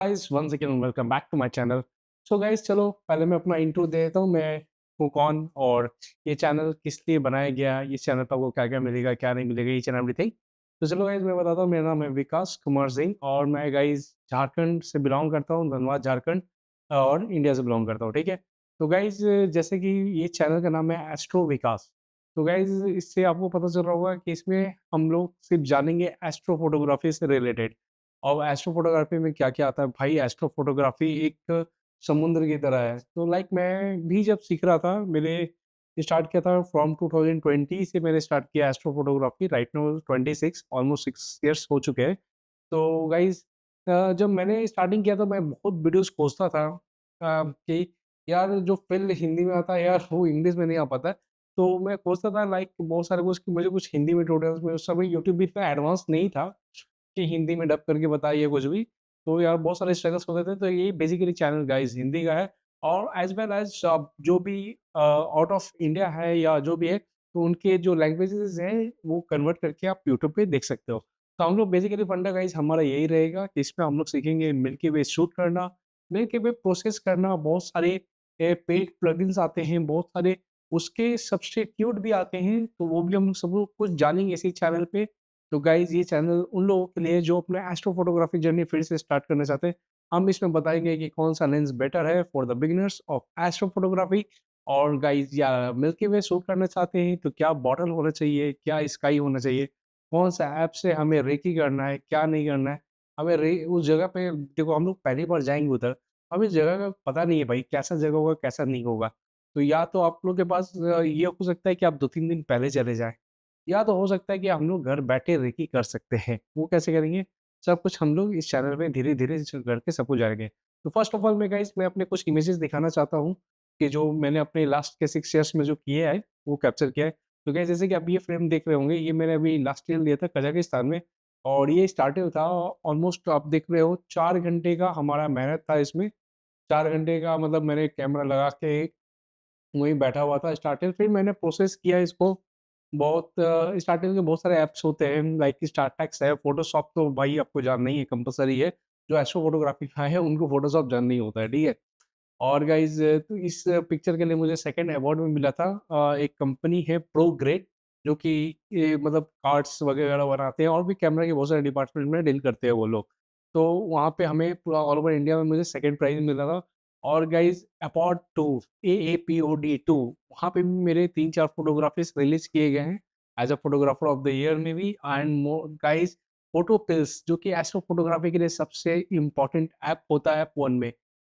Guys once again welcome back to my channel. So guys चलो पहले मैं अपना इंट्रो दे देता हूँ, मैं हूँ कौन और ये चैनल किस लिए बनाया गया, इस चैनल पर आपको क्या-क्या मिलेगा, क्या नहीं मिलेगा, ईच एंड एवरीथिंग। तो चलो गाइस मैं बताता हूँ, मेरा नाम है विकास कुमार सिंह और मैं गाइस झारखंड से बिलॉन्ग करता हूँ, धनबाद झारखंड और इंडिया से बिलॉन्ग करता हूँ, ठीक है? तो गाइस जैसे कि ये चैनल का नाम है एस्ट्रो विकास। तो गाइस इससे आपको पता चल रहा होगा कि इसमें हम लोग सिर्फ जानेंगे एस्ट्रो फोटोग्राफी से रिलेटेड। और एस्ट्रो फ़ोटोग्राफ़ी में क्या-क्या आता है? भाई एस्ट्रो फ़ोटोग्राफ़ी एक समुद्र की तरह है। तो लाइक मैं भी जब सीख रहा था, मैंने स्टार्ट किया था फ्रॉम 2020 से मैंने स्टार्ट किया astro photography, right now 26 almost 6 years हो चुके हैं। तो गाइज़ जब मैंने स्टार्टिंग किया तो मैं बहुत वीडियोज़ खोजता था कि यार जो फ़िल्म हिंदी में आता है यार वो इंग्लिश में नहीं आ पाता है। तो मैं खोजता था लाइक बहुत सारे कुछ मुझे कुछ हिंदी में ट्यूटोरियल्स में उस समय यूट्यूब भी इतना एडवांस नहीं था कि हिंदी में डब करके बताइए कुछ भी। तो यार बहुत सारे स्ट्रगल्स होते थे, तो ये बेसिकली चैनल गाइज़ हिंदी का है और एज़ वेल एज़ जो भी आउट ऑफ इंडिया है या जो भी है, तो उनके जो लैंग्वेजेज़ हैं, वो कन्वर्ट करके आप यूट्यूब पे देख सकते हो। तो हम लोग बेसिकली फंडा गाइज़ हमारा यही रहेगा कि इसमें हम लोग सीखेंगे मिल्की वे शूट करना, मिल्की वे प्रोसेस करना, बहुत सारे पेड प्लगइन्स आते हैं, बहुत सारे उसके सब्स्टिट्यूट भी आते हैं, तो वो भी हम लोग सब लोग कुछ जानेंगे इसी चैनल पे। तो गाइज़ ये चैनल उन लोगों के लिए जो अपना एस्ट्रो फ़ोटोग्राफ़ी जर्नी फिर से स्टार्ट करना चाहते हैं। हम इसमें बताएँगे कि कौन-सा लेंस बेटर है for the beginners of astro photography और गाइज़ या मिल्की वे शूट करना चाहते हैं तो क्या बॉटल होना चाहिए, क्या स्काई होना चाहिए, कौन-सा ऐप से हमें रेकी करना है, क्या नहीं करना है। हमें रे उस जगह पे देखो हम लोग पहली बार जाएँगे उधर, हमें जगह का पता नहीं है भाई कैसा जगह होगा, कैसा नहीं होगा। तो या तो आप लोग के पास ये हो सकता है कि आप 2-3 दिन पहले चले जाएँ। या तो हो सकता है कि हम लोग घर बैठे रेकी कर सकते हैं। वो कैसे करेंगे? सब कुछ हम लोग इस चैनल में धीरे-धीरे च करके सब कुछ जानेंगे। तो फर्स्ट ऑफ ऑल मैं गाइज़ मैं अपने कुछ इमेजेस दिखाना चाहता हूँ, कि जो मैंने अपने लास्ट के 6 ईयर्स में जो किए हैं, वो कैप्चर किया है। तो गाइज़ जैसे कि आप ये फ्रेम देख रहे होंगे, ये मैंने अभी लास्ट ईयर लिया था कज़ाकिस्तान में और ये स्टार्टेड था ऑलमोस्ट आप देख रहे हो 4 घंटे का हमारा मेहनत था इसमें। 4 घंटे का मतलब मैंने कैमरा लगा के वहीं बैठा हुआ था स्टार्टिंग फिर मैंने प्रोसेस किया इसको बहुत स्टार्टिंग के बहुत सारे ऐप्स होते हैं लाइक स्टारटेक्स है, फ़ोटोशॉप तो भाई आपको जानना ही है कंपल्सरी है। जो एस्ट्रो फ़ोटोग्राफ़ी का है उनको फ़ोटोशॉप जानना ही होता है, ठीक है? और गाइज़ तो इस पिक्चर के लिए मुझे सेकंड अवार्ड भी मिला था एक कंपनी है प्रोग्रेड जो कि ये मतलब कार्ड्स वगैरह बनाते हैं और भी कैमरा के बहुत सारे डिपार्टमेंट में डील करते हैं वो लोग। तो वहाँ पे हमें पूरा ऑल ओवर इंडिया में मुझे सेकंड प्राइज़ मिला था और गाइज़ अपॉड 2 AAPOD 2 वहाँ पे भी मेरे 3-4 फ़ोटोग्राफ़ीज़ रिलीज़ किए गए हैं as a photographer of the year में भी एंड मोर गाइज़ फ़ोटोपिल्स जो कि एस्ट्रो फ़ोटोग्राफ़ी के लिए सबसे इम्पोर्टेंट ऐप होता है फ़ोन में।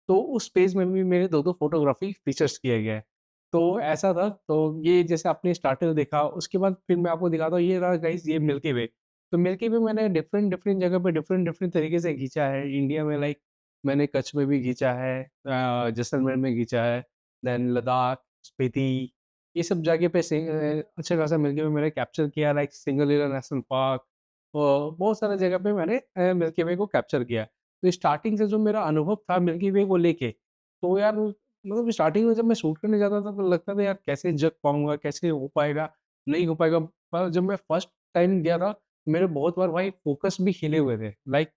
तो उस पेज में भी मेरे 2-2 फ़ोटोग्राफ़ी फ़ीचर्स किए गए हैं। तो ऐसा था, तो ये जैसे आपने स्टार्टर देखा, उसके बाद फिर मैं आपको दिखाता हूँ, ये रहा गाइज़ ये मिल्की वे। तो मिल्की वे मैंने डिफ़रेंट-डिफ़रेंट जगह पे डिफ़रेंट-डिफ़रेंट तरीके से खींचा है। इंडिया में लाइक मैंने कच्छ में भी खींचा है जैसलमेर में खींचा है, देन लद्दाख, स्पीति, ये सब जगह पे अच्छा खासा मिल्की वे मैंने कैप्चर किया लाइक सिंगलीला नेशनल पार्क बहुत सारे जगह पे मैंने मिल्की वे को कैप्चर किया। तो स्टार्टिंग से जो मेरा अनुभव था मिल्की वे को लेके, तो यार मतलब स्टार्टिंग में जब मैं शूट करने जाता था तो लगता था यार कैसे जग पाऊँगा, कैसे हो पाएगा, नहीं हो पाएगा। पर जब मैं फर्स्ट टाइम गया था, मेरे बहुत बार भाई फ़ोकस भी हिले हुए थे। लाइक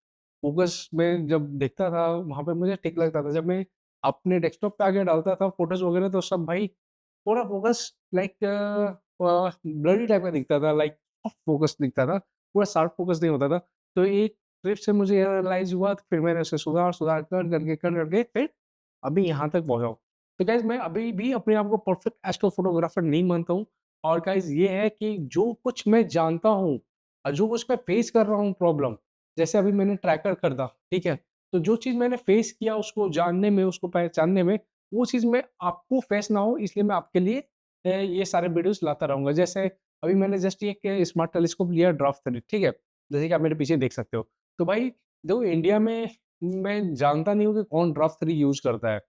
फ़ोकस में जब देखता था, वहाँ पे मुझे ठीक लगता था। जब मैं अपने डेस्कटॉप पे आके डालता था फ़ोटोज़ वगैरह तो सब भाई पूरा फ़ोकस लाइक ब्लरी टाइप का दिखता था, लाइक ऑफ फ़ोकस दिखता था, पूरा शार्प फ़ोकस नहीं होता था। तो एक ट्रिप से मुझे ये रियलाइज़ हुआ तो फिर मैंने उसे सुधार-सुधार कर करके फिर अभी यहाँ तक पहुँचा हूँ। तो गाइज़ मैं अभी भी अपने आप को परफेक्ट एस्ट्रो फ़ोटोग्राफ़र नहीं मानता हूँ और गाइज़ ये है कि जो कुछ मैं जानता हूँ जो कुछ मैं फ़ेस कर रहा हूँ प्रॉब्लम, जैसे अभी मैंने ट्रैकर खरीदा, ठीक है? तो जो चीज़ मैंने फ़ेस किया उसको जानने में, उसको पहचानने में, वो चीज़ मैं आपको फ़ेस ना हो इसलिए मैं आपके लिए ये सारे वीडियोज़ लाता रहूँगा। जैसे अभी मैंने जस्ट एक स्मार्ट टेलीस्कोप लिया ड्राफ्ट 3 ठीक है? जैसे कि आप मेरे पीछे देख सकते हो। तो भाई देखो इंडिया में मैं जानता नहीं हूँ कि कौन ड्राफ्ट 3 यूज़ करता है।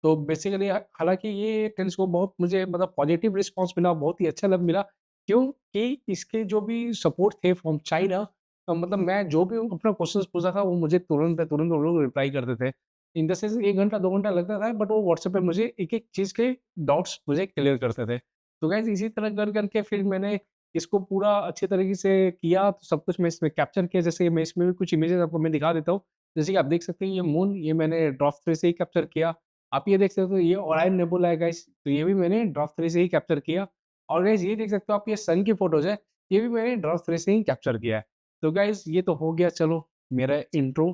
तो बेसिकली हालाँकि ये टेलीस्कोप बहुत मुझे मतलब पॉजिटिव रिस्पॉन्स मिला, बहुत ही अच्छा लग मिला। क्यों? कि इसके जो भी सपोर्ट थे फ्रॉम चाइना मतलब मैं जो भी अपना क्वेश्चन्स पूछा था वो मुझे तुरंत वो लोग रिप्लाई करते थे। इन द सेंस 1 घंटा 2 घंटा लगता था बट वो व्हाट्सएप पे मुझे एक-एक चीज़ के डाउट्स मुझे क्लियर करते थे। तो गाइज़ इसी तरह कर के फिर मैंने इसको पूरा अच्छे तरीके से किया, तो सब कुछ मैं इसमें कैप्चर किया। जैसे मैं इसमें भी कुछ इमेजेस आपको मैं दिखा देता हूँ। जैसे कि आप देख सकते हैं ये मून, ये मैंने ड्रॉप 3 से ही कैप्चर किया। आप ये देख सकते हो ये ओरायन नेबुला है गाइस, तो ये भी मैंने ड्रॉप 3 से ही कैप्चर किया। और गाइस ये देख सकते हो आप, ये सन की फ़ोटोज़ है, ये भी मैंने ड्रॉप 3 से ही कैप्चर किया है। तो गाइस ये तो हो गया चलो मेरा इंट्रो।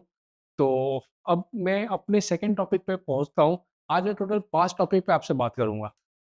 तो अब मैं अपने सेकंड टॉपिक पे पहुँचता हूँ। आज मैं टोटल 5 टॉपिक पे आपसे बात करूँगा।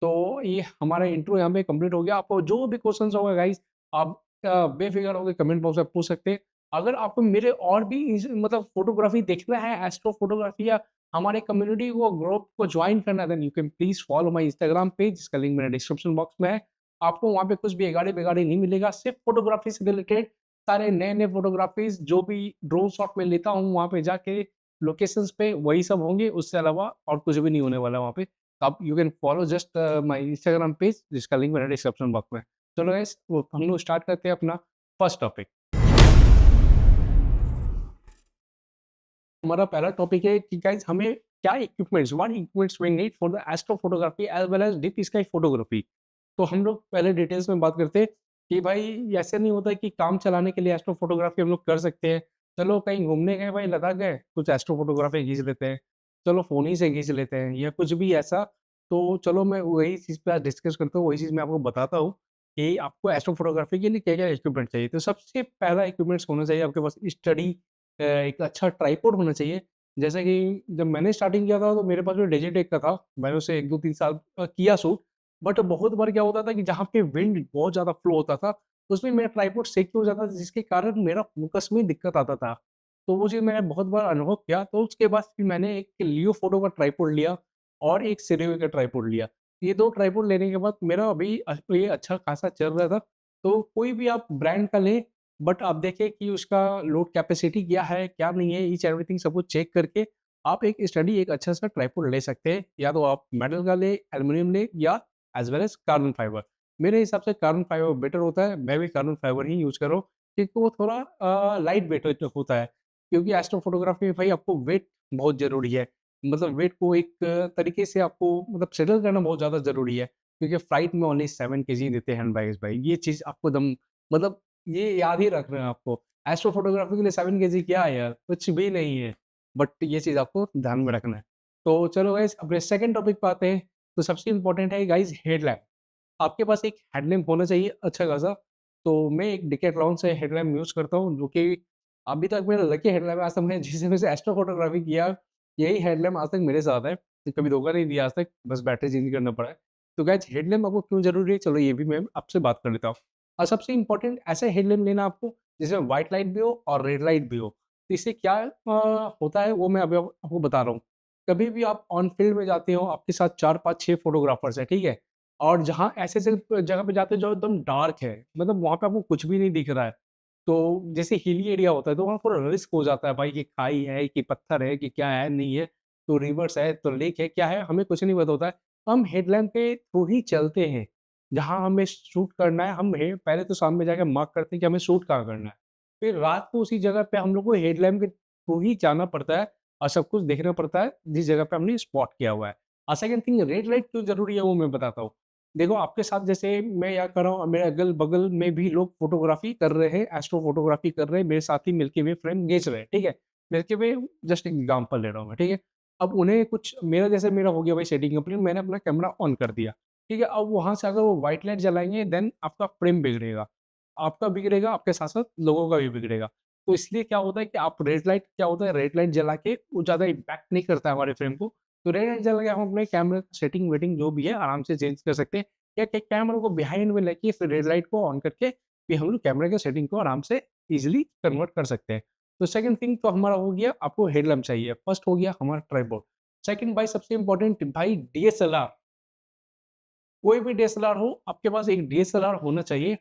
तो ये हमारा इंट्रो यहाँ पे कंप्लीट हो गया। आपको जो भी क्वेश्चन्स होगा गाइस, आप बेफ़िक्र होके कमेंट बॉक्स में पूछ सकते हैं। अगर आपको मेरे और भी मतलब फ़ोटोग्राफ़ी देखना है, एस्ट्रो फ़ोटोग्राफ़ी, या हमारे कम्युनिटी को, ग्रुप को जॉइन करना है, then you can please follow my Instagram page, जिसका लिंक मेरे डिस्क्रिप्शन बॉक्स में है। आपको वहाँ पे कुछ भी एगाड़ी-बेगाड़ी नहीं मिलेगा, सिर्फ़ फ़ोटोग्राफ़ी से रिलेटेड सारे नए-नए फ़ोटोग्राफ़ीज़ जो भी ड्रोन शॉट मैं लेता हूँ, वहाँ पे जाके लोकेशंस पे वही सब होंगे, उससे अलावा और कुछ भी नहीं होने वाला वहाँ पे। आप you can follow just my Instagram page, जिसका लिंक मेरे डिस्क्रिप्शन बॉक्स में है। चलो गाइस, वो हम लोग स्टार्ट करते हैं अपना फर्स्ट टॉपिक। हमारा पहला टॉपिक है कि गाइस हमें क्या equipments, what equipments we need for the astrophotography as well as deep sky photography. तो हम लोग पहले डिटेल्स में बात करते हैं कि भाई ऐसे नहीं होता कि काम चलाने के लिए एस्ट्रो फोटोग्राफी हम लोग कर सकते हैं। चलो कहीं घूमने गए भाई, लद्दाख गए, कुछ एस्ट्रो फोटोग्राफी खींच लेते हैं, चलो फ़ोन ही से खींच लेते हैं या कुछ भी ऐसा। तो चलो मैं वही चीज़ पे आज डिस्कस करता हूँ, वही चीज़ मैं आपको बताता हूँ कि आपको एस्ट्रो फोटोग्राफी के लिए क्या-क्या इक्विपमेंट चाहिए। तो सबसे पहला इक्विपमेंट्स होना चाहिए आपके पास स्टडी, एक अच्छा ट्राइपॉड होना चाहिए। जैसे कि जब मैंने स्टार्टिंग किया था तो मेरे पास जो डिजिटेक का था, मैंने उसे 1, 2, 3 साल किया शूट। बट बहुत बार क्या होता था कि जहाँ पे विंड बहुत ज़्यादा फ्लो होता था, उसमें मेरा ट्राइपॉड शेक हो जाता था, जिसके कारण मेरा फ़ोकस में दिक्कत आता था। तो वो चीज़ मैंने बहुत बार अनुभव किया, तो उसके बाद फिर मैंने एक लियो फोटो का ट्राइपॉड लिया और एक सिरेवे का ट्राइपॉड लिया। ये 2 ट्राइपॉड लेने के बाद मेरा अभी ये अच्छा खासा चल रहा था। तो कोई भी आप ब्रांड का लें, बट आप देखें कि उसका लोड कैपेसिटी क्या है, क्या नहीं है, ईच एवरीथिंग सब कुछ चेक करके आप एक स्टडी, एक अच्छा-सा ट्राइपॉड ले सकते हैं। या तो आप मेटल का लें, एल्यूमीनियम लें, या as well as carbon fibre. मेरे हिसाब से कार्बन फाइबर बेटर होता है, मैं भी कार्बन फाइबर ही यूज़ कर रहा हूँ, क्योंकि वो थोड़ा लाइट वेट होता है। क्योंकि एस्ट्रो फोटोग्राफी में भाई आपको वेट बहुत ज़रूरी है। मतलब वेट को एक तरीके से आपको मतलब सेटल करना बहुत ज़्यादा ज़रूरी है। क्योंकि फ्लाइट में ओनली 7 केजी देते हैं हैंड बैग्स भाई। ये चीज़ आपको एकदम मतलब ये याद ही रखना है आपको। एस्ट्रो फोटोग्राफी के लिए 7 केजी क्या है यार, कुछ भी नहीं है। बट ये चीज़ आपको ध्यान में रखना है। तो चलो गाइज़, अपने सेकंड टॉपिक पे आते हैं। तो सबसे इम्पोर्टेंट है गाइज़ हेडलैम्प। आपके पास एक हेडलैम्प होना चाहिए अच्छा खासा। तो मैं एक डिकैथलॉन से हेडलैम्प यूज़ करता हूँ, जो कि अभी तक मेरा लकी हेडलैम्प है। आज तक मैंने जिस समय से एस्ट्रो फोटोग्राफी किया, यही हेडलैम्प आज तक मेरे साथ है। तो कभी धोखा नहीं दिया आज तक, बस बैटरी चेंज करना पड़ा है। तो गाइज़ हेडलैम्प आपको क्यों ज़रूरी है, चलो ये भी मैं आपसे बात कर लेता हूँ। और सबसे इम्पोर्टेंट ऐसा हेडलैम्प लेना आपको जिसमें व्हाइट लाइट भी हो और रेड लाइट भी हो। तो इससे क्या होता है वो मैं अभी आपको बता रहा हूँ। कभी भी आप ऑन फील्ड में जाते हो, आपके साथ 4, 5, 6 फोटोग्राफर्स हैं, ठीक है? और जहाँ ऐसे-ऐसे जगह पे जाते हो जो एकदम डार्क है, मतलब वहाँ पे आपको कुछ भी नहीं दिख रहा है। तो जैसे हिली एरिया होता है, तो वहाँ थोड़ा रिस्क हो जाता है भाई, कि खाई है, कि पत्थर है, कि क्या है, नहीं है, तो रिवर्स है, तो लेक है, क्या है, हमें कुछ नहीं पता होता है। तो हम हेडलैम्प के थ्रू ही चलते हैं। जहाँ हमें शूट करना है, हम हे पहले तो सामने जाके मार्क करते हैं कि हमें शूट कहाँ करना है। फिर रात को उसी जगह पे हम लोग को हेडलैम्प के थ्रू ही जाना पड़ता है और सब कुछ देखना पड़ता है, जिस जगह पे हमने स्पॉट किया हुआ है। और सेकंड थिंग, रेड लाइट क्यों ज़रूरी है वो मैं बताता हूँ। देखो आपके साथ जैसे मैं यहाँ कर रहा हूँ, मेरे अगल-बगल में भी लोग फ़ोटोग्राफ़ी कर रहे हैं, एस्ट्रो फ़ोटोग्राफ़ी कर रहे हैं, मेरे साथ ही मिल्की वे फ्रेम खींच रहे हैं, ठीक है? मिल्की वे जस्ट एग्ज़ाम्पल ले रहा हूँ मैं, ठीक है? अब उन्हें कुछ मेरा जैसे मेरा हो गया भाई सेटिंग कंप्लीट, मैंने अपना कैमरा ऑन कर दिया, ठीक है? अब वहाँ से अगर वो व्हाइट लाइट जलाएँगे, देन आपका फ्रेम बिगड़ेगा। आपका बिगड़ेगा, आपके साथ-साथ लोगों का भी बिगड़ेगा। तो इसलिए क्या होता है कि आप रेड लाइट क्या होता है, रेड लाइट जला के वो ज़्यादा इम्पैक्ट नहीं करता है हमारे फ्रेम को। तो रेड लाइट जला के हम अपने कैमरा सेटिंग-वेटिंग जो भी है आराम से चेंज कर सकते हैं। या कै कैमरा को बिहाइंड में लेके फिर रेड लाइट को ऑन करके फिर हम लोग कैमरे के सेटिंग को आराम से ईज़िली कन्वर्ट कर सकते हैं। तो सेकंड थिंग तो हमारा हो गया, आपको हेडलैम्प चाहिए। फर्स्ट हो गया हमारा ट्राइपॉड। सेकंड भाई सबसे इम्पोर्टेंट भाई डीएसएलआर। कोई भी डीएसएलआर हो, आपके पास एक डीएसएलआर होना चाहिए,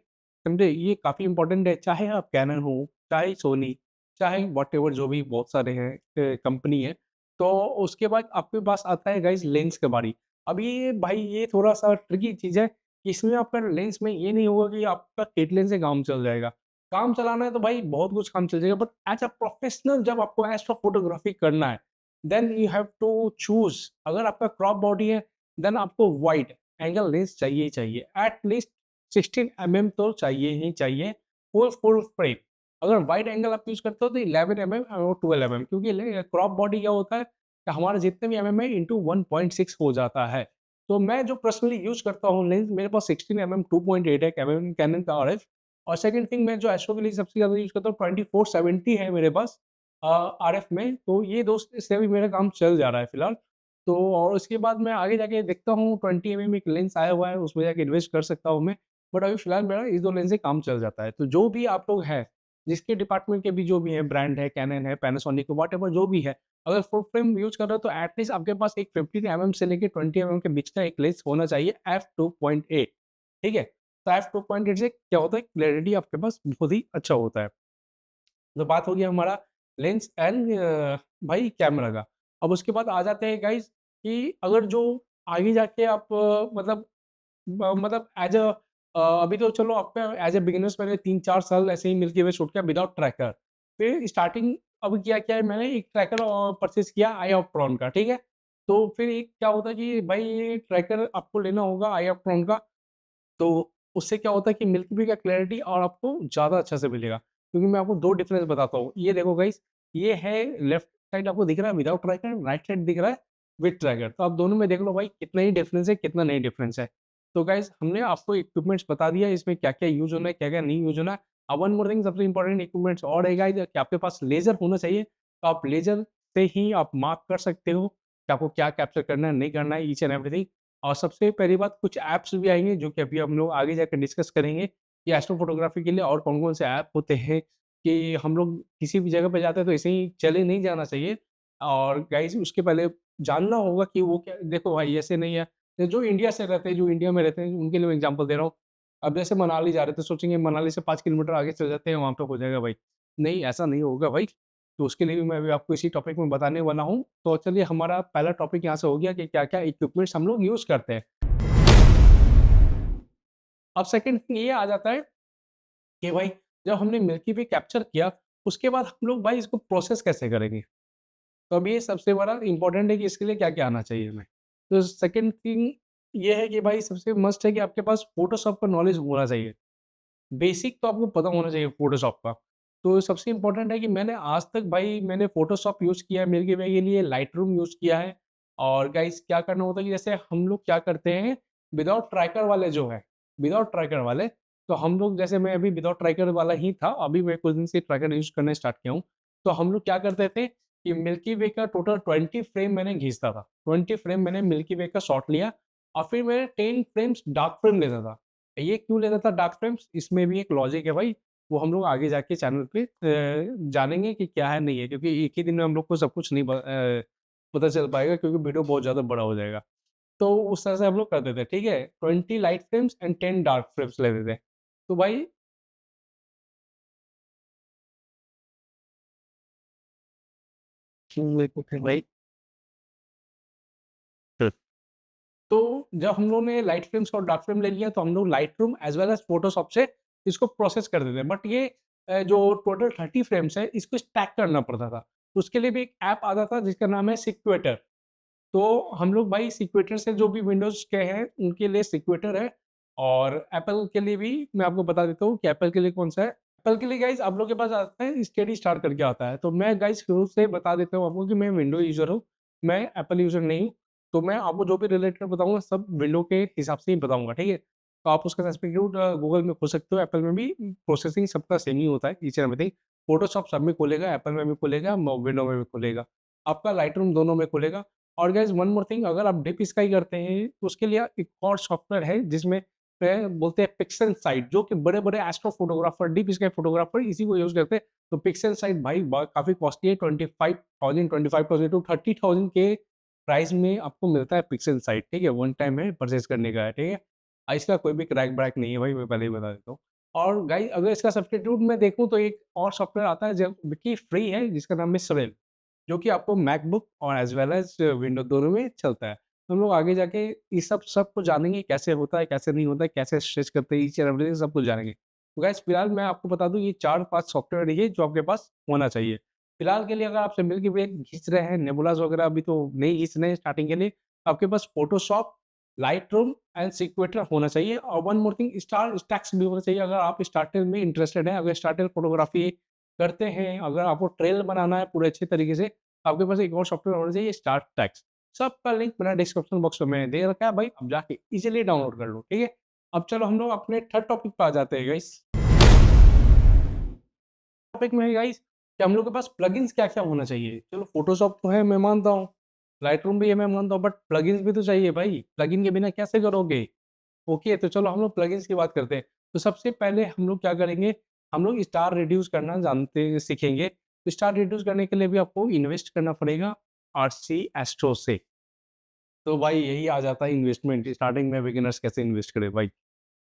समझे? ये काफ़ी इम्पोर्टेंट है, चाहे आप कैनन हो, चाहे सोनी, चाहे व्हाटएवर जो भी बहुत सारे हैं कंपनी है। तो उसके बाद आपके पास आता है गाइज़ लेंस का बारी। अब ये भाई ये थोड़ा-सा ट्रिकी चीज़ है, इसमें आपका लेंस में ये नहीं होगा कि आपका किट लेंस से काम चल जाएगा। काम चलाना है तो भाई बहुत कुछ काम चल जाएगा, बट एज़ अ प्रोफेशनल जब आपको एस्ट्रो फोटोग्राफी करना है, then you have to choose. अगर आपका क्रॉप बॉडी है, देन आपको वाइड एंगल लेंस चाहिए ही चाहिए। एट लीस्ट 16 mm तो चाहिए ही चाहिए, फुल फुल फ्रेम। अगर वाइड एंगल आप यूज़ करते हो तो 11 mm और 12 mm, क्योंकि क्रॉप बॉडी क्या होता है कि हमारा जितने भी mm है इंटू 1.6 हो जाता है। तो मैं जो पर्सनली यूज़ करता हूँ लेंस, मेरे पास 16 mm 2.8 है कैनन का आरएफ। और सेकंड थिंग मैं जो एस्ट्रो के लिए सबसे ज़्यादा यूज़ करता हूँ 2470 है मेरे पास आरएफ में। तो ये दोस्त इससे भी मेरा काम चल जा रहा है फिलहाल। तो और उसके बाद मैं आगे जाके देखता हूँ 20 mm एक लेंस आया हुआ है, उसमें जाके इन्वेस्ट कर सकता हूँ मैं। बट अभी फिलहाल मेरा इस 2 लेंस से काम चल जाता है। तो जो भी आप लोग हैं, जिसके डिपार्टमेंट के भी जो भी हैं, ब्रांड है, कैनन है, पैनासोनिक, व्हाटएवर जो भी है, अगर फुल फ्रेम यूज़ कर रहे हो तो एटलीस्ट आपके पास एक 15 एमएम से लेके 20 एमएम के बीच का एक लेंस होना चाहिए एफ 2.8, ठीक है? तो एफ 2.8 से क्या होता है, क्लैरिटी आपके पास बहुत ही अच्छा होता है। तो बात हो गया हमारा लेंस एंड भाई कैमरा का। अब उसके बाद आ जाते हैं गाइज़ कि अगर जो आगे जाके आप मतलब अभी तो चलो आपका एज़ अ बिगिनर्स मैंने 3-4 साल ऐसे ही मिल्की वे शूट किया विदाउट ट्रैकर। फिर स्टार्टिंग अब किया है मैंने एक ट्रैकर परचेज़ किया आईऑप्ट्रॉन का, ठीक है? तो फिर एक क्या होता है कि भाई ये ट्रैकर आपको लेना होगा आईऑप्ट्रॉन का। तो उससे क्या होता है कि मिल्की वे का क्लैरिटी और आपको ज़्यादा अच्छा से मिलेगा। क्योंकि मैं आपको 2 डिफरेंस बताता हूँ। ये देखो गाइज़, ये है लेफ्ट साइड आपको दिख रहा है विदाउट ट्रैकर, राइट साइड दिख रहा है विद ट्रैकर। तो आप दोनों में देख लो भाई कितना ही डिफरेंस है, कितना नहीं डिफरेंस है। तो गाइज़ हमने आपको इक्विपमेंट्स बता दिया इसमें क्या-क्या यूज़ होना है, क्या-क्या नहीं यूज़ होना है। अब वन मोर थिंग सबसे इम्पोर्टेंट इक्विपमेंट्स और है गाइज़ कि आपके पास लेज़र होना चाहिए। तो आप लेज़र से ही आप मार्क कर सकते हो कि आपको क्या कैप्चर करना है, नहीं करना है, ईच एंड एवरीथिंग। और सबसे पहली बात कुछ ऐप्स भी आएँगे जो कि अभी हम लोग आगे जाकर डिस्कस करेंगे कि एस्ट्रो फ़ोटोग्राफ़ी के लिए और कौन-कौन से ऐप होते हैं कि हम लोग किसी भी जगह पे जाते हैं तो ऐसे ही चले नहीं जाना चाहिए। और गाइज़ उसके पहले जानना होगा कि वो क्या, देखो भाई ऐसे नहीं है। तो जो इंडिया से रहते हैं, जो इंडिया में रहते हैं उनके लिए मैं एग्ज़ाम्पल दे रहा हूँ। अब जैसे मनाली जा रहे थे, सोचेंगे मनाली से 5 किलोमीटर आगे चले जाते हैं वहाँ पे हो जाएगा भाई। नहीं, ऐसा नहीं होगा भाई। तो उसके लिए भी मैं अभी आपको इसी टॉपिक में बताने वाला हूँ। तो चलिए हमारा पहला टॉपिक यहाँ से हो गया कि क्या-क्या इक्विपमेंट्स हम लोग यूज़ करते हैं। अब सेकंड थिंग ये आ जाता है कि भाई जब हमने मिल्की वे कैप्चर किया, उसके बाद हम लोग भाई इसको प्रोसेस कैसे करेंगे? तो अब ये सबसे बड़ा इम्पोर्टेंट है कि इसके लिए क्या-क्या आना चाहिए हमें। तो सेकंड थिंग ये है कि भाई सबसे मस्ट है कि आपके पास फ़ोटोशॉप का नॉलेज होना चाहिए। बेसिक तो आपको पता होना चाहिए फ़ोटोशॉप का। तो सबसे इम्पोर्टेंट है कि मैंने आज तक भाई मैंने फ़ोटोशॉप यूज़ किया है मिल्की वे के लिए, लाइटरूम यूज़ किया है। और गाइज़ क्या करना होता है कि जैसे हम लोग क्या करते हैं विदाउट ट्रैकर वाले जो है, विदाउट ट्रैकर वाले, तो हम लोग जैसे मैं अभी विदाउट ट्रैकर वाला ही था, अभी मैं कुछ दिन से ट्रैकर यूज़ करना स्टार्ट किया हूँ। तो हम लोग क्या करते थे कि मिल्की वे का टोटल 20 फ्रेम मैंने खींचता था। 20 फ्रेम मैंने मिल्की वे का शॉट लिया और फिर मैं 10 फ्रेम्स डार्क फ्रेम लेता था। ये क्यों लेता था डार्क फ्रेम्स? इसमें भी एक लॉजिक है भाई, वो हम लोग आगे जाके चैनल पे जानेंगे कि क्या है, नहीं है, क्योंकि एक ही दिन में हम लोग को सब कुछ नहीं पता चल पाएगा क्योंकि वीडियो बहुत ज़्यादा बड़ा हो जाएगा। तो उस तरह से हम लोग करते थे, ठीक है? 20 light frames and 10 dark frames लेते थे। तो भाई मेरे को फिर भाई तो जब हम लोगों ने लाइट फ्रेम्स और डार्क फ्रेम ले लिया तो हम लोग Lightroom as well as Photoshop से इसको प्रोसेस कर देते हैं। बट ये जो टोटल 30 फ्रेम्स है इसको स्टैक करना पड़ता था। तो उसके लिए भी एक ऐप आता था जिसका नाम है सिक्वेटर। तो हम लोग भाई सिक्वेटर से जो भी विंडोज़ के हैं उनके लिए सिक्वेटर है। और एप्पल के लिए भी मैं आपको बता देता हूँ कि एप्पल के लिए कौन-सा है। एप्पल के लिए गाइज़ आप लोग के पास आता है स्टेडी स्टार करके आता है। तो मैं गाइज़ शुरू से बता देता हूँ आपको कि मैं विंडो यूज़र हूँ, मैं एप्पल यूज़र नहीं हूँ। तो मैं आपको जो भी रिलेटेड बताऊँगा सब विंडो के हिसाब से ही बताऊँगा, ठीक है? तो आप उसका सब्स्टिट्यूट गूगल में खोज सकते हो, एप्पल में भी प्रोसेसिंग सबका सेम ही होता है, ईच एंड एवरीथिंग। फ़ोटोशॉप सब में खुलेगा, एप्पल में भी खुलेगा, विंडो में भी खुलेगा। आपका लाइटरूम दोनों में खुलेगा। और गाइज़ वन मोर थिंग, अगर आप डीप स्काई करते हैं तो उसके लिए एक और सॉफ्टवेयर है जिसमें बोलते हैं पिक्सेलसाइट, जो कि बड़े-बड़े astro photographer, deep sky photographer इसी को यूज़ करते हैं। तो पिक्सेलसाइट भाई काफ़ी कॉस्टली है, 25,000 टू 30,000 के प्राइस में आपको मिलता है पिक्सेलसाइट, ठीक है? वन टाइम में परचेज़ करने का है, ठीक है? इसका कोई भी क्रैक-ब्रैक नहीं है भाई, मैं पहले ही बता देता हूँ। और गाइज़ अगर इसका सब्स्टिट्यूट मैं देखूँ तो एक और सॉफ्टवेयर आता है जो कि फ्री है जिसका नाम है Sorel, जो कि आपको मैकबुक और एज़ वेल एज़ विंडो दोनों में चलता है। तो हम लोग आगे जाके ये सब कुछ जानेंगे, कैसे होता है, कैसे नहीं होता है, कैसे स्ट्रेच करते हैं, ईच एंड एवरीथिंग सब कुछ जानेंगे। तो गाइज़ फिलहाल मैं आपको बता दूँ ये 4-5 सॉफ्टवेयर है जो आपके पास होना चाहिए। फिलहाल के लिए अगर आप सिंपल की वे खींच रहे हैं, नेबुलास वगैरह अभी तो नहीं खींच रहे हैं स्टार्टिंग के लिए, आपके पास फ़ोटोशॉप, लाइटरूम एंड सिक्वेटर होना चाहिए। और one more thing, star stacks भी होना चाहिए अगर आप स्टार्टर में इंटरेस्टेड हैं। अगर स्टार्टर फ़ोटोग्राफ़ी करते हैं, अगर आपको ट्रेल बनाना है पूरे अच्छे तरीके से, तो आपके पास एक और सॉफ्टवेयर होना चाहिए, स्टार्ट टेक्स्ट। सबका लिंक मैंने डिस्क्रिप्शन बॉक्स में मैंने दे रखा है भाई, अब जाके इज़िली डाउनलोड कर लो, ठीक है? अब चलो हम लोग अपने थर्ड टॉपिक पे आ जाते हैं गाइस। टॉपिक में है गाइस कि हम लोग के पास प्लगइन्स क्या-क्या होना चाहिए। चलो फ़ोटोशॉप तो है मैं मानता हूँ, लाइटरूम भी है मैं मानता हूँ, बट प्लगइन्स भी तो चाहिए भाई, प्लगइन के बिना कैसे करोगे? ओके, तो चलो हम लोग प्लगइन्स की बात करते हैं। तो सबसे पहले हम लोग क्या करेंगे, हम लोग स्टार रिड्यूस करना जानते सीखेंगे। तो स्टार रिड्यूस करने के लिए भी आपको इन्वेस्ट करना पड़ेगा आरसी एस्ट्रो से। तो भाई यही आ जाता है इन्वेस्टमेंट, स्टार्टिंग में बिगिनर्स कैसे इन्वेस्ट करें भाई।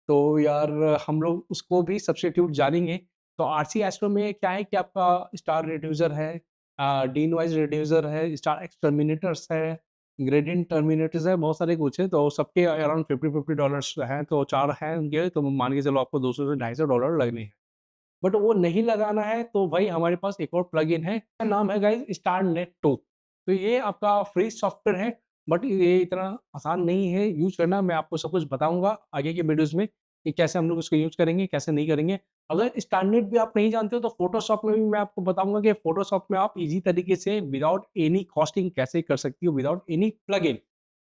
तो यार हम लोग उसको भी सब्स्टिट्यूट जानेंगे। तो आरसी एस्ट्रो में क्या है कि आपका स्टार रिड्यूसर है, डीन वाइज रिड्यूसर है, स्टार एक्स टर्मिनेटर्स है, ग्रेडिएंट टर्मिनेटर्स है, बहुत सारे कुछ है। तो सबके अराउंड $50-50 हैं, तो 4 हैं उनके, तो मान के चलो आपको 200 से $250 लगने हैं। बट वो नहीं लगाना है तो भाई हमारे पास एक और प्लगइन है, इसका नाम है गाइस स्टारनेट 2। तो ये आपका फ्री सॉफ्टवेयर है, बट ये इतना आसान नहीं है यूज़ करना। मैं आपको सब कुछ बताऊँगा आगे के वीडियोज़ में कि कैसे हम लोग उसको यूज़ करेंगे, कैसे नहीं करेंगे। अगर स्टारनेट भी आप नहीं जानते हो तो फ़ोटोशॉप में भी मैं आपको बताऊँगा कि फ़ोटोशॉप में आप ईज़ी तरीके से विदाउट एनी कॉस्टिंग कैसे कर सकती हो विदाउट एनी प्लगइन।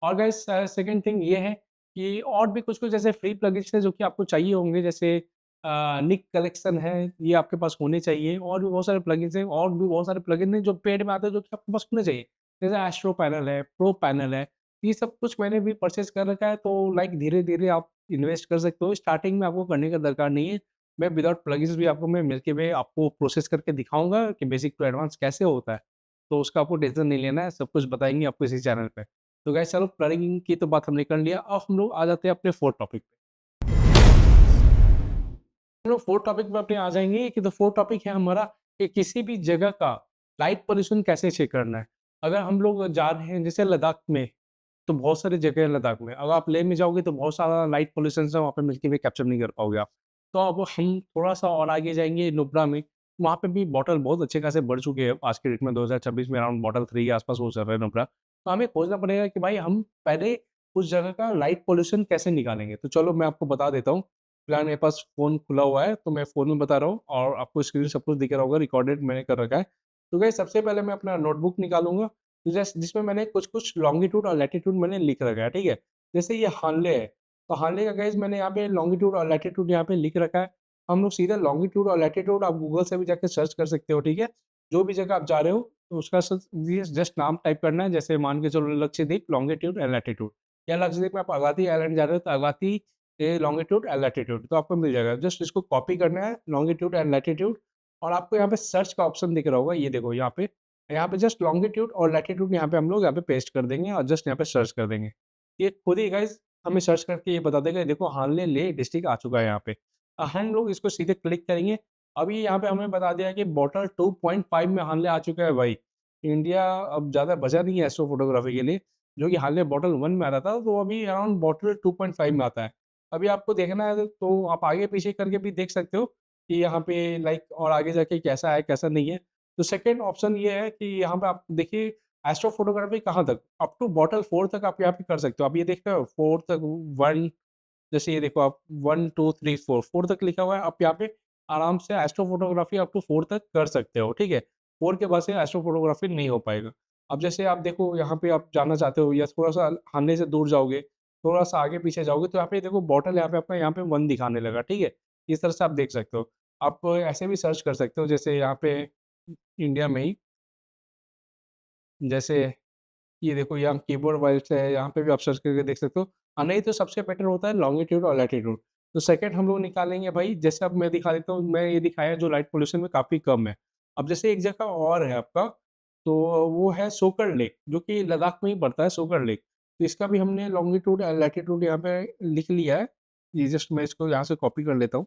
और गाइस सेकंड थिंग ये है कि और भी कुछ-कुछ ऐसे फ्री प्लगइन्स हैं जो कि आपको चाहिए होंगे, जैसे निक कलेक्शन है, ये आपके पास होने चाहिए। और भी बहुत सारे प्लगइन्स हैं, और भी बहुत सारे प्लगइन हैं जो पेड में आते हैं जो कि आपके पास होने चाहिए। जैसे एस्ट्रो पैनल है, प्रो पैनल है, ये सब कुछ मैंने भी परचेज़ कर रखा है, तो लाइक धीरे-धीरे आप इन्वेस्ट कर सकते हो। स्टार्टिंग में आपको करने का दरकार नहीं है। मैं विदाउट प्लगइन्स भी आपको मैं मिलके हुए आपको प्रोसेस करके दिखाऊँगा कि बेसिक टू एडवांस कैसे होता है। तो उसका आपको टेंशन नहीं लेना है, सब कुछ बताएँगे आपको इसी चैनल पे। तो गाइस चलो प्लगिंग की तो बात हमने कर लिया, अब हम लोग आ जाते हैं अपने फोर्थ टॉपिक पे। हम लोग फोर्थ टॉपिक पे अपने आ जाएँगे कि द फोर्थ टॉपिक है हमारा कि किसी भी जगह का लाइट पॉल्यूशन कैसे चेक करना है। अगर हम लोग जा रहे हैं जैसे लद्दाख में, तो बहुत सारी जगह है लद्दाख में। अगर आप लेह में जाओगे तो बहुत सारा लाइट पॉल्यूशन है, वहाँ पे मिल्की वे कैप्चर नहीं कर पाओगे आप। तो अब हम थोड़ा-सा और आगे जाएँगे नुब्रा में, वहाँ पे भी बॉटल बहुत अच्छे खासे बढ़ चुके हैं आज के डेट में। 2026 में अराउंड बॉटल 3 के आस-पास वो चल रहा है नुब्रा। तो हमें खोजना पड़ेगा कि भाई हम पहले उस जगह का लाइट पॉल्यूशन कैसे निकालेंगे? तो चलो मैं आपको बता देता हूँ। फिलहाल मेरे पास फ़ोन खुला हुआ है, तो मैं फ़ोन में बता रहा हूँ और आपको स्क्रीन सब कुछ दिख रहा होगा, रिकॉर्डेड मैंने कर रखा है। तो गाइस सबसे पहले मैं अपना नोटबुक निकालूँगा, जिसमें मैंने कुछ-कुछ लॉन्गिट्यूड और लैटिट्यूड मैंने लिख रखा है, ठीक है? जैसे ये हानले है, तो हानले का गाइस मैंने यहाँ पे लॉन्गिट्यूड और लैटिट्यूड यहाँ पे लिख रखा है। हम लोग सीधा लॉन्गिट्यूड और लैटिट्यूड आप गूगल से भी जाके सर्च कर सकते हो, ठीक है? जो भी जगह आप जा रहे हो, तो उसका ये जस्ट नाम टाइप करना है, जैसे मान के चलो लक्षद्वीप लॉन्गिट्यूड एंड लैटिट्यूड, या लक्षद्वीप में आप अगाती आइलैंड जा रहे हो, तो अगाती ये लॉन्गिट्यूड एंड लैटिट्यूड तो आपको मिल जाएगा। जस्ट इसको कॉपी करना है लॉन्गिट्यूड एंड लैटिट्यूड, और आपको यहाँ पे सर्च का ऑप्शन दिख रहा होगा, ये देखो यहाँ पे जस्ट लॉन्गिट्यूड और लैटिट्यूड यहाँ पे हम लोग यहाँ पे पेस्ट कर देंगे और जस्ट यहाँ पे सर्च कर देंगे। ये खुद ही गाइस हमें सर्च करके ये बता देगा, देखो हानले लेह डिस्ट्रिक्ट आ चुका है यहाँ पे। हम लोग इसको सीधे क्लिक करेंगे। अभी यहाँ पे हमें बता दिया कि बॉटल 2.5 में हानले आ चुका है भाई। इंडिया अब ज़्यादा बचा नहीं है एस्ट्रो फोटोग्राफी के लिए, जो कि हानले बॉटल 1 में आता था, तो अभी अराउंड बॉटल 2.5 में आता है। अभी आपको देखना है तो आप आगे-पीछे करके भी देख सकते हो कि यहाँ पे लाइक और आगे जाके कैसा है, कैसा नहीं है। तो सेकंड ऑप्शन ये है कि यहाँ पे आप देखिए एस्ट्रो फोटोग्राफी कहाँ तक, अप टू बॉटल 4 तक आप यहाँ पे कर सकते हो। आप ये देख रहे हो 4 तक 1, जैसे ये देखो आप 1, 2, 3, 4, 4 तक लिखा हुआ है। आप यहाँ पे आराम से एस्ट्रो फोटोग्राफी अप टू 4 तक कर सकते हो, ठीक है? 4 के बाद से एस्ट्रो फोटोग्राफी नहीं हो पाएगा। अब जैसे आप देखो यहाँ पे आप जाना चाहते हो या थोड़ा-सा हानले से दूर जाओगे, थोड़ा-सा आगे-पीछे जाओगे, तो यहाँ पे देखो बॉटल यहाँ पे आपका यहाँ पे 1 दिखाने लगा, ठीक है? इस तरह से आप देख सकते हो। आप ऐसे भी सर्च कर सकते हो, जैसे यहाँ पे इंडिया में ही, जैसे ये देखो यहाँ कीबोर्ड वाइल्स है, यहाँ पे भी आप सर्च करके देख सकते हो। नहीं तो सबसे बेटर होता है लॉन्गिट्यूड और लैटिट्यूड। तो सेकंड हम लोग निकालेंगे भाई, जैसे अब मैं दिखा देता हूँ, मैं ये दिखाया जो लाइट पॉल्यूशन में काफ़ी कम है। अब जैसे एक जगह और है आपका, तो वो है सोकर लेक, जो कि लद्दाख में ही पड़ता है सोकर लेक। तो इसका भी हमने लॉन्गिट्यूड एंड लैटिट्यूड यहाँ पे लिख लिया है। ये जस्ट मैं इसको यहाँ से कॉपी कर लेता हूँ।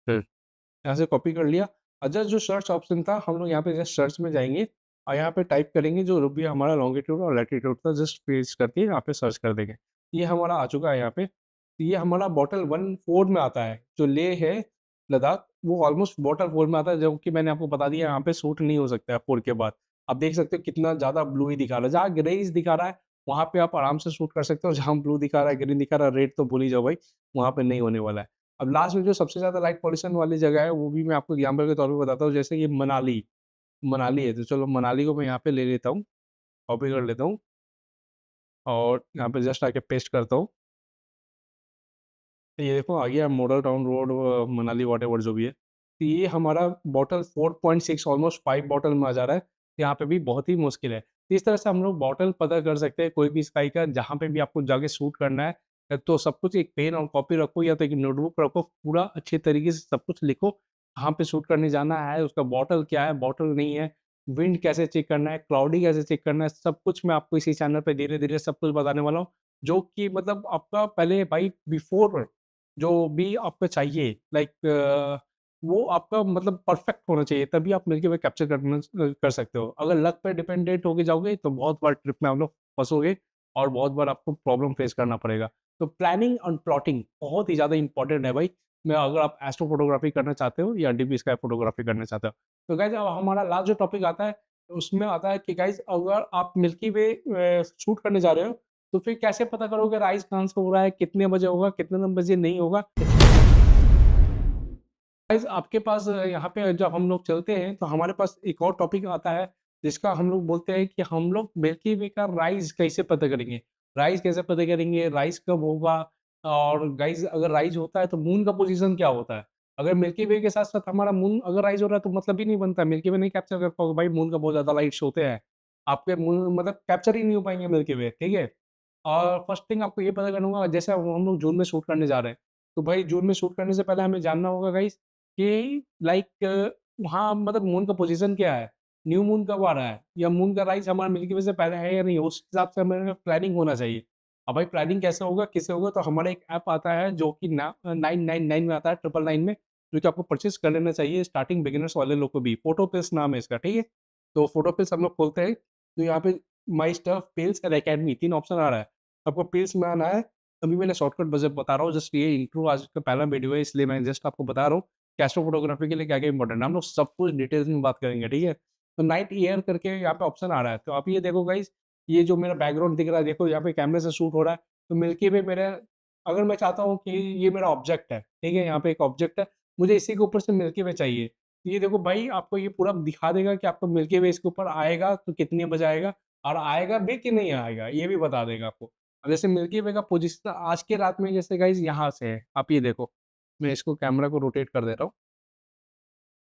हुँ। यहाँ से कॉपी कर लिया और जस्ट जो सर्च ऑप्शन था, हम लोग यहाँ पे जस्ट सर्च में जाएँगे और यहाँ पे टाइप करेंगे जो भी हमारा लॉन्गिट्यूड और लैटिट्यूड था, जस्ट पेस्ट करके यहाँ पे सर्च कर देंगे। ये हमारा आ चुका है यहाँ पे। तो ये हमारा बॉटल 1 4 में आता है, जो लेह है लद्दाख, वो ऑलमोस्ट बॉटल 4 में आता है, जो कि मैंने आपको बता दिया यहाँ पे शूट नहीं हो सकता है 4 के बाद। आप देख सकते हो कितना ज़्यादा ब्लू ही दिखा रहा है, जहाँ ग्रेइश दिखा रहा है, वहाँ पे आप आराम से शूट कर सकते हो, जहाँ ब्लू दिखा रहा है, ग्रीन दिखा रहा है, रेड तो भूल ही जाओ भाई, वहाँ पे नहीं होने वाला है। अब लास्ट में जो सबसे ज़्यादा लाइट पॉल्यूशन वाली जगह है, वो भी मैं आपको एग्ज़ाम्पल के तौर पे बताता हूँ। जैसे ये मनाली, मनाली है, तो चलो मनाली को मैं यहाँ पे ले लेता हूँ, कॉपी कर लेता हूँ और यहाँ पे जस्ट आके पेस्ट करता हूँ। तो ये देखो आ गया model town road Manali whatever जो भी है। तो ये हमारा बॉटल 4.6 ऑलमोस्ट 5 बॉटल में आ जा रहा है। तो यहाँ पे भी बहुत ही मुश्किल है। तो इस तरह से हम लोग बॉटल पता कर सकते हैं कोई भी स्काई का, जहाँ पे भी आपको जाके शूट करना है। तो सब कुछ एक पेन और कॉपी रखो या तो एक नोटबुक रखो, पूरा अच्छे तरीके से सब कुछ लिखो। कहाँ पे शूट करने जाना है, उसका बॉटल क्या है, बॉटल नहीं है, विंड कैसे चेक करना है, क्लाउडी कैसे चेक करना है, सब कुछ मैं आपको इसी चैनल पे धीरे-धीरे सब कुछ बताने वाला हूँ। जो कि मतलब आपका पहले भाई बिफ़ोर जो भी आपको चाहिए वो आपका मतलब परफेक्ट होना चाहिए, तभी आप मिल्की वे कैप्चर कर सकते हो। अगर लक पे डिपेंडेंट होके जाओगे तो बहुत बार ट्रिप में आप लोग फँसोगे और बहुत बार आपको प्रॉब्लम फेस करना पड़ेगा। तो प्लानिंग एंड प्लॉटिंग बहुत ही ज़्यादा इंपॉर्टेंट है भाई। मैं अगर आप एस्ट्रो फोटोग्राफी करना चाहते हो या डीप स्काई फोटोग्राफी करना चाहते हो। तो गाइज़ अब हमारा लास्ट जो टॉपिक आता है, उसमें आता है कि गाइज़ अगर आप मिल्की वे शूट करने जा रहे हो, तो फिर कैसे पता करोगे राइज़ कहाँ से हो रहा है, कितने बजे होगा, कितने बजे नहीं होगा? गाइस आपके पास यहाँ पे जब हम लोग चलते हैं तो हमारे पास एक और टॉपिक आता है, जिसका हम लोग बोलते हैं कि हम लोग मिल्की वे का राइज़ कैसे पता करेंगे? राइज़ कैसे पता करेंगे? राइज़ कब होगा? और गाइस अगर राइज़ होता है तो मून का पोज़ीशन क्या होता है? अगर मिल्की वे के साथ-साथ हमारा मून अगर राइज़ हो रहा है तो मतलब ही नहीं बनता, मिल्की वे नहीं कैप्चर कर पाओगे भाई, मून का बहुत ज़्यादा लाइट्स होते हैं। आपके मून मतलब कैप्चर ही नहीं हो पाएँगे मिल्की वे, ठीक है? और फर्स्ट थिंग आपको ये पता करना होगा, जैसे अब हम लोग जून में शूट करने जा रहे हैं, तो भाई जून में शूट करने से पहले हमें जानना होगा गाइस कि वहाँ मतलब मून का पोज़ीशन क्या है? न्यू मून कब आ रहा है? या मून का राइज़ हमारा मिल्की वे से पहले है या नहीं? उस हिसाब से हमें प्लानिंग होना चाहिए। अब भाई प्लानिंग कैसे होगा, किससे होगा? तो हमारा एक ऐप आता है जो कि 999 में आता है, 999 में, जो कि आपको परचेज़ कर लेना चाहिए स्टार्टिंग बिगिनर्स वाले लोग को भी। फोटोपिल्स नाम है इसका, ठीक है? तो फोटोपिल्स हम लोग खोलते हैं, तो यहाँ पे my stuff, pills and academy 3 option आ रहा है। आपको पिल्स में आना है। अभी मैंने शॉर्टकट बस बता रहा हूँ, जस्ट ये इंट्रो आज का पहला वीडियो है, इसलिए मैं जस्ट आपको बता रहा हूँ कि एस्ट्रो फोटोग्राफी के लिए क्या-क्या इंपॉर्टेंट है। हम लोग सब कुछ डिटेल्स में बात करेंगे, ठीक है? तो नाइट एयर करके यहाँ पे ऑप्शन आ रहा है, तो आप ये देखो गाइज़, ये जो मेरा बैकग्राउंड दिख रहा है, देखो यहाँ पे कैमरे से शूट हो रहा है, तो मिल्की वे मेरा, अगर मैं चाहता हूँ कि ये मेरा ऑब्जेक्ट है, ठीक है? यहाँ पे एक ऑब्जेक्ट है, मुझे इसी के ऊपर से मिल्की वे चाहिए। ये देखो भाई, आपको ये पूरा दिखा देगा कि आपको मिल्की वे इसके ऊपर आएगा तो कितने बजे आएगा और आएगा भी कि नहीं आएगा, ये भी बता देगा आपको। अब जैसे मिल्की वे का पोज़ीशन आज के रात में जैसे गाइज़ यहाँ से है, आप ये देखो, मैं इसको कैमरा को रोटेट कर दे रहा हूँ।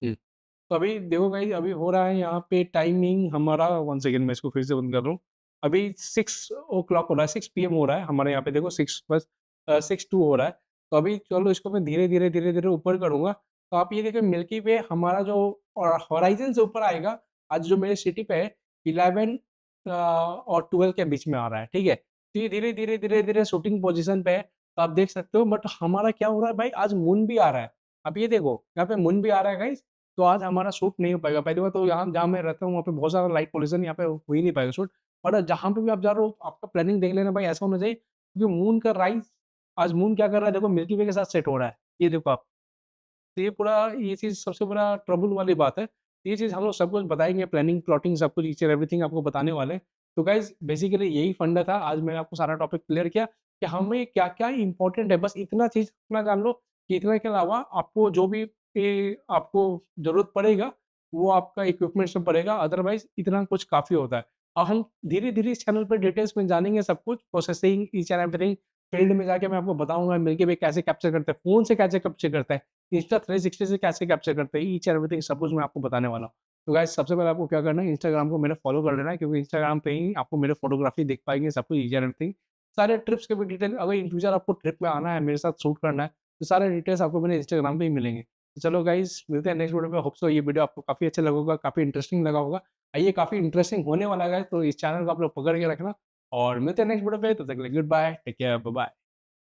हुँ। तो अभी देखो गाइस, अभी हो रहा है यहाँ पे टाइमिंग हमारा, 1 सेकंड मैं इसको फिर से बंद कर रहा हूँ। अभी 6 ओ क्लॉक हो रहा है, 6 पीएम हो रहा है हमारे यहाँ पे, देखो 6 बस 6:02 हो रहा है। तो अभी चलो इसको मैं धीरे-धीरे, धीरे-धीरे ऊपर करूँगा। तो आप ये देखिए मिल्की वे हमारा जो हॉराइज़न से ऊपर आएगा, आज जो मेरे सिटी पे है 11 और 12 के बीच में आ रहा है, ठीक है? तो ये धीरे-धीरे, धीरे-धीरे शूटिंग पोज़ीशन पे है, तो आप देख सकते हो, बट हमारा क्या हो रहा है भाई, आज मून भी आ रहा है। आप ये देखो, यहाँ पे मून भी आ रहा है गाइस। तो आज हमारा शूट नहीं हो पाएगा। पहली बात तो यहाँ जहाँ मैं रहता हूँ वहाँ पे बहुत सारा लाइट पॉल्यूशन, यहाँ पे हो ही नहीं पाएगा शूट। और जहाँ पे भी आप जा रहे हो आपका प्लानिंग देख लेना भाई, ऐसा होना चाहिए क्योंकि मून का राइज़, आज मून क्या कर रहा है देखो, मिल्की वे के साथ सेट हो रहा है। ये देखो आप। तो ये पूरा, ये चीज़ सबसे बड़ा ट्रबल वाली बात है। ये चीज़ हम लोग सब कुछ बताएँगे, प्लानिंग, प्लॉटिंग सब कुछ ईच एंड एवरीथिंग आपको बताने वाले हैं। तो गाइज़ बेसिकली यही फंडा था। आज मैंने आपको सारा टॉपिक क्लियर किया कि हमें क्या-क्या इम्पोर्टेंट है। बस इतना चीज़ अपना जान लो कि इतना के अलावा आपको जो भी आपको ज़रूरत पड़ेगा, वो आपका इक्विपमेंट्स में पड़ेगा, अदरवाइज़ इतना कुछ काफ़ी होता है। और हम धीरे-धीरे इस चैनल पे डिटेल्स में जानेंगे सब कुछ, processing each and everything. Field में जाके मैं आपको बताऊँगा मिल्की वे कैसे कैप्चर करते हैं, फ़ोन से कैसे कैप्चर करते हैं, इंस्टा 360 से कैसे कैप्चर करते हैं, ईच एंड एवरीथिंग सब कुछ मैं आपको बताने वाला हूँ। तो गाइस सबसे पहले आपको क्या करना है, इंस्टाग्राम को मेरा फॉलो कर लेना है, क्योंकि इंस्टाग्राम पे ही आपको मेरे फोटोग्राफी दिख पाएँगे, सब कुछ ईच एंड एवरीथिंग। सारे ट्रिप्स के भी डिटेल, अगर इन फ्यूचर आपको ट्रिप में आना है, मेरे साथ शूट करना है, तो सारे डिटेल्स आपको मेरे इंस्टाग्राम पे ही मिलेंगे। तो चलो गाइस मिलते हैं नेक्स्ट वीडियो में, होप सो ये वीडियो आपको काफ़ी अच्छा लगा होगा, काफ़ी इंटरेस्टिंग लगा होगा। ये काफ़ी इंटरेस्टिंग होने वाला है गाइस, तो इस चैनल को आप लोग पकड़ के रखना और मिलते हैं नेक्स्ट वीडियो पे, तब तक के लिए goodbye, take care, bye bye.